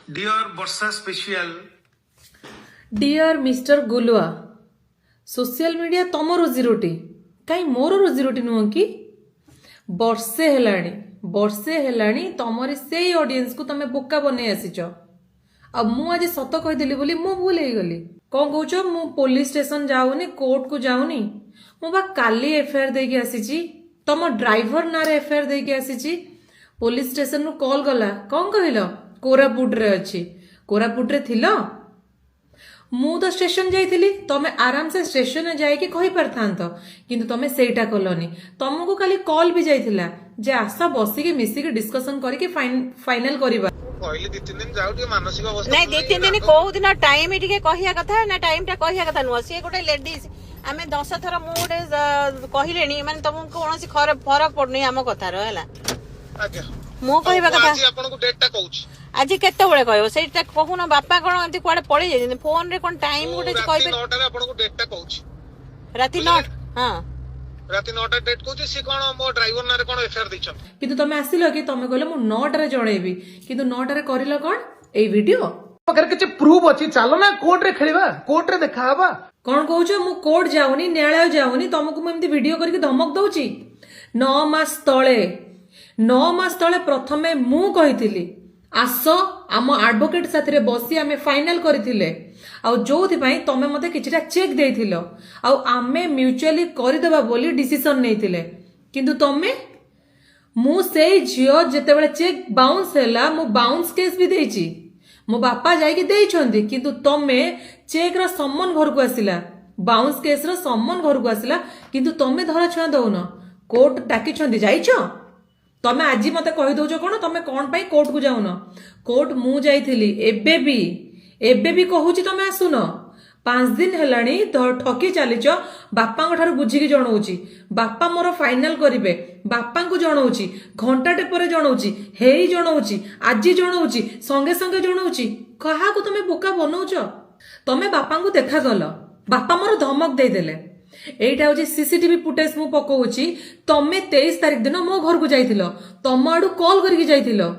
Dear Borsa Special, dear mister Gulua social media तुम रोजीरोटी कहीं मोर रोजीरोटी नुह कि वर्षे हेलाणी तमरी से ऑडियंस को तमे बोका बने आसीच अब मु आज सत कहीदेली बोली मु भूल हो गली कौन कौच मु पुलिस स्टेशन जाऊनी कोर्ट को जाऊनी मु बा काली एफआईआर देके आसीची तम ड्राइवर नारे एफआईआर देके आसीची पुलिस स्टेशन नु कॉल गला कौन कहल कोरापुट रे अछि कोरापुट रे थिलो मु तो स्टेशन जाइथिली तमे आराम से स्टेशन जाइके कहि परथांत किंतु तमे सेटा कलोनी तुमको खाली कॉल भी जाइथिला जे आसा बसिके मिसिके डिस्कशन करके फाइनल करिबा कहली 2-3 दिन जाऊ टे मानसिक अवस्था नहीं 2-3 दिन कहू दिन टाइम टिके कहिया कथा ना टाइम टा कहिया कथा नुह सी गोटे लेडीज आमे 10 थर मु गोटे कहिलेनी माने तुमको कोनोसी फरक पड़नी हम कथा रो हला आज्ञा मु कहबा कथा आज आपन को डेट टा कहूची आज केते बेले कहबो सेटा कहूना बापा कोन एंती कुआडे पड़ी जाय फोन रे कोन टाइम गोटे कहबे 9 टा आपन को डेट टा कहूची राती 9 हां राती 9 टा डेट कहूची से कोन मो ड्राइवर नारे कोन एफआईआर दैछन किंतु तमे आसिलो कि तमे कहले मु 9 टारे जणेबी किंतु 9 टारे करिलो कोन एई वीडियो पाखरे किछि प्रूफ अछि चलो ना कोर्ट रे खेलिबा कोर्ट रे देखा हबा कौन कहूछ मु कोर्ट जाऊनी न्यायालय जाऊनी तुमको मु एमती वीडियो करके धमक दउची 9 मास तळे प्रथमे मु कहिथिली आस आम एडवोकेट साथी बसी आमे फाइनल करथिले आ जोथि पई तमे मते किछटा चेक देइथिलो आ आमे म्यूचुअली करिदबा बोली डिसीजन नेइथिले किंतु तमे मु सेई जियो जेते बेले चेक बाउंस हैला मु बाउंस केस भी देइची मो बापा जाइके देइछंती किंतु तमे चेक रो सम्मन घर को आसिला बाउंस केस रो सम्मन घर को आसिला किंतु तमे धरा छुआ दउन कोर्ट डाकिछंती जाइछो तमे आज मते कहि दउछ कोन तमे कोन पई कोर्ट को जाउन कोर्ट मु जाइथिली एबे भी कहूची तमे आसुन 5 दिन हेलाणी ठकी चलीच बापा ठार बुझिकी जनाऊँगी बापा मोर फाइनल करिवे बापा को जनाऊँगी घंटाटे पर जनाऊँगी हेई जनाऊँगी आज जनाऊँगी संगे संगे जनाऊँगी कहा को तमे बोका बनौच तमे बापा को देखा गल बापा मोर धमक देदेले एटा हूँ सीसीटीवी फुटेज मु पकाउची तमे 23 तारिख दिन मो घर को जाइथिलो तम आडू कॉल करके जाइथिलो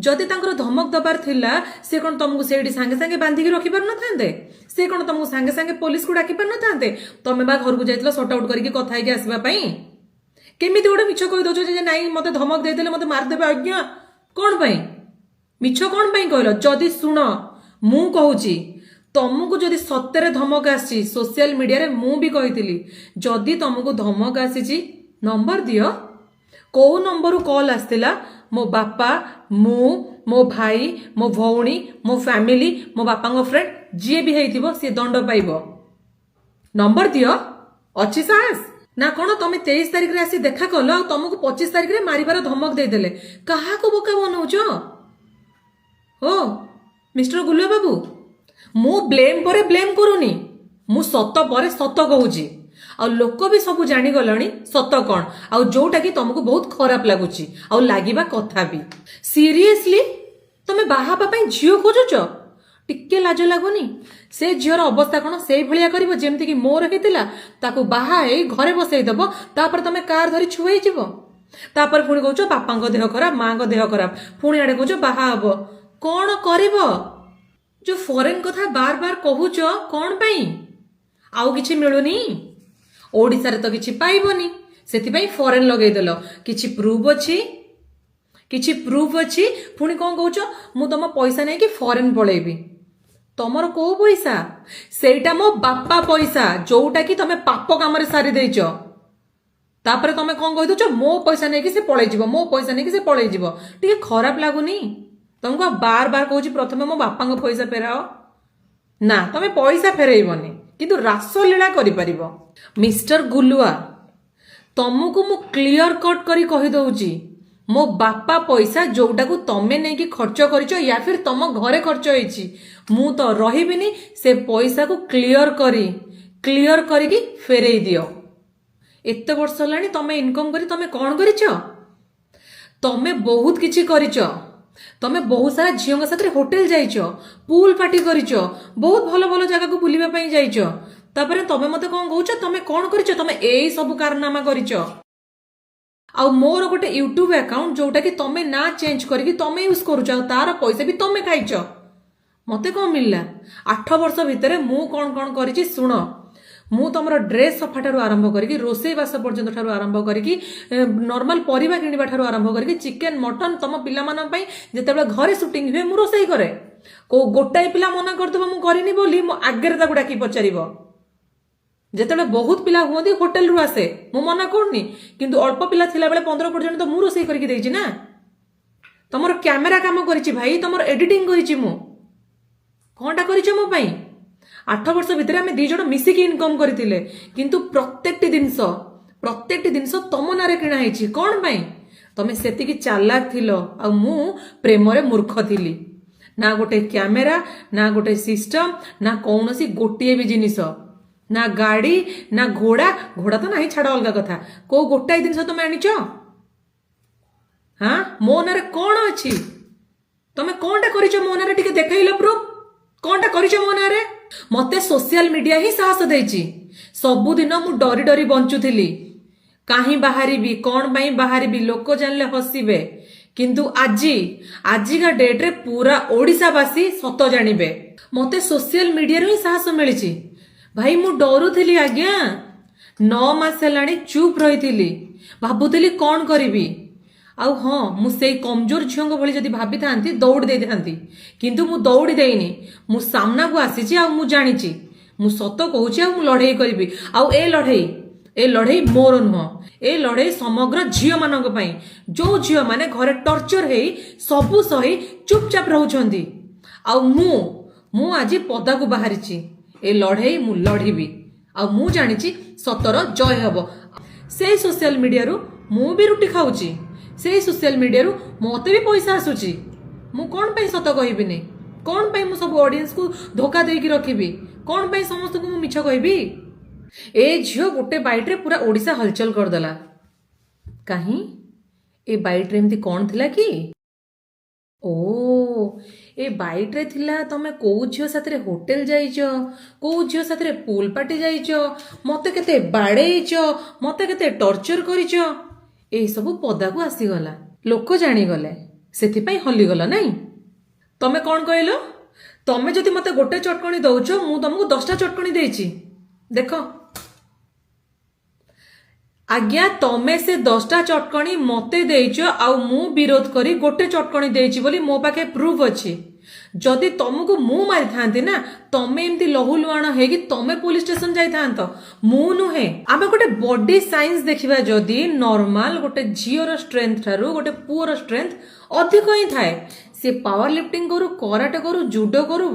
जदि तांकर धमक दबार थिला से कोन तुमको सेडी संगे संगे बांधिकी रखि पार न थांते से कोन तुमको संगे संगे पुलिस को डाकी पार न थांते तमे बा घर को जाइथिलो सॉर्ट आउट करके कथा के आसीबा पई केमिति गोटे मिछ कहि दोछ जे नाही मते धमक देदेले मते मार देबे आज्ञा कोन पई मिछ कोन पई कहलो जदि सुन मु कहूची तुमको जदि सत्य धमक आसी सोशल मीडिया रे मु भी कहिथिली जदि तुमको धमक आसी नंबर दियो को नंबर कॉल आस्तिला मो बापा मु मो भाई मो भौणी मो फैमिली मो बापा फ्रेंड जी भी हेइथिबो से दंड पाइबो नंबर दियो अच्छी साहस ना कोन तमे 23 तारिख रे आसी देखा कलो तुमको 25 तारिख रे मारिबार धमक दे देले कहा को बोका बनौचो ओ मिस्टर गुल्लू बाबू मु ब्लेम परे ब्लेम करूनी मु सत परे सत कहूची आ लोक भी सब जानी गलणी सत कौन आ जोटा कि तुमको बहुत खराब लगुची आ लागिबा कथा भी सीरियसली तमे बाहाबा पई झियो खोजुच टिके लाज लागुनी से झियर अवस्था कोन से भलिया करिवो जेमति कि मोर हेतिला ताको बाहा हे घरे बसई दबो तापर तमे कार धरि छुई जिवो तापर पुणी कहउछ बापांको देह खराब मांको देह खराब पुणी आडे कहउछ बाहा हबो कोन करिवो जो फॉरेन कथा बार बार कहूच कौन पाई आउ किछि मिलुनी ओडिसा रे तो किछि पाइबनी सेति पई फॉरेन लगेई देलो किछि प्रूफ अछि पुणी कोन कहूच मु तम पैसा नै कि फॉरेन पळेबी तमर को पैसा सेटा मो बापा पैसा जोटा कि तमे पाप काम रे सारी देइचो तापर तमे कोन कहि दोछ मो पैसा नै कि से पळेई जिवो मो पैसा नै कि से पळेई जिवो टिके खराब लागुनी तुमको बार बार कहूँ प्रथमे मो बापा पैसा फेराओ ना तमे पैसा फेरइबनी किंतु रासलीला करि परिबो मिस्टर गुलुआ तुमको मु क्लियर कट करी कहि दउची मो बापा पैसा जोटा को तमे नै कि खर्च करिचो या फिर तम घरे खर्च होईची मु तो रहिबिनी से पैसा को क्लियर करी फेरई दियो एते वर्ष लानी तमे इनकम करी तमे कोन करिचो तमे बहुत किछि करिचो तमे बहुत सारा झियों साथ होटेल जाइच पूल पार्टी करिच बहुत भल भल जगह को बुलिबा पई जाइच तापर तमे मते कोन कहउछ तमे कोन करिच तमे एई सब कारनामा करिच आ मोर गोटे यूट्यूब अकाउंट जोटा कि तमे ना चेंज करके तमे यूज करूछ तार पैसा भी तमे खाइच मते कौन मिलला 8 वर्ष भितर मु कौन करिछि शुण मु तुमर ड्रेस सफा ठारू आरंभ करी रोसई बास पर्यंत ठारू आरंभ करी नॉर्मल परिबा किनिबा ठारू आरंभ करी चिकेन मटन तुम पिला मानन पई जेतेबेले घरे शूटिंग हुए मु रोसई करे को गोटाई पिला मना करदबो मु करिनी बोली मु आगरे ताकू डाकी पचारिबो जेतेबेले बहुत पिला हुंदी होटल रु आसे मु मना करनी किंतु अल्प पिला थिला बेले 15 पर्यंत तो मु रोसई करके देइछि ना तुमर कैमरा काम करिछि भाई तुमर एडिटिंग करिछि मु कोनटा करिछ मो पई 8 वर्ष भितर आम 2 जण मिसिकी इनकम करथिले किंतु प्रत्येकटी जिनस तम नारे किणा हेछि कोन पई तमे सेतिकी चालाक थिलो आ मु प्रेम रे मूर्ख थिली ना गोटे कैमेरा ना गोटे सिस्टम ना कौनसी गोटिए भी जिनिस ना गाड़ी ना घोड़ा तो नहीं छाड़ अलग कथा को गोटाई जिनस तुम आनिच हाँ मो नारे कौन अच्छी तमे कौनटा करिछ मो नारे टिके देखैलो प्रूफ कौनटा करिछ मो नारे मते सोशल मीडिया ही साहस देछि सबुदिन मु डरी डरी बंचुथिली काहीं बाहरिबी कौन पाई बाहरिबी लोक जानले हसिबे किंतु आजिका डेट रे पूरा ओडिशावासी सत जानिबे मते सोशल मीडिया रो ही साहस मिलिछि भाई मु डरुथिली आज्ञा 9 मास हेलाणी चुप रहिथिली भाबुथिली कौन करिबी आउ हाँ मु से कमजोर झील भली जदि भाभी था दौड़ दे था किंतु मु दौड़ी देनी मु सामना को आसी मु जानी मु सत कहूँ मु लड़े करी आउ ए लड़े मोर नुह ए लड़े समग्र झील मान जो झील माने घरे टर्चर है सबू सही चुपचाप रहउछंती आउ मु आज पदा को बाहरी ए लड़े मु लड़ीबी आउ मु जानी सतर जय हब से सोशल मीडिया रु मु भी रुटी खाऊची से सोशल मीडिया रु मते भी पैसा आसुची मु कोन पई सत कहबिनी कोन पई मु सब ऑडियंस को धोखा देकी रखिबी कोन पई समस्त को मु मिछ कहबी ए झियो गोटे बाइट रे पूरा ओडिसा हलचल कर देला काहे ए बाइट रे एमती कोन थिला कि ओ ए बाइट रे थिला तमे को झियो साथरे होटल जाइचो को झियो साथरे पूल पार्टी जाइचो मते केते बाडेइचो मते केते टॉर्चर करिचो ए सब पदा को आसीगला लोक जानीगले से हलीगला नाई तमे कौन कहलो तमे जदि मते गोटे चटकणी दौच मु तुमको 10टा चटकणी देछि देख आज्ञा तमे से 10टा चटकणी मते देइछ आउ मु विरोध करी गोटे चटकणी देछि बोली मो पाखे प्रूफ अछि जदि तुमको मु मारि थांती ना तमे एमती लहु लुआण हे कि तमे पुलिस स्टेशन जाई थांत मु नुहे आमे गोटे बॉडी साइंस देखिबा जदि नॉर्मल गोटे झियर स्ट्रेंथ थारु गोटे पुअर स्ट्रेंथ अधिक ही थाए से पावर लिफ्टिंग करू कराटे करू जुडो करू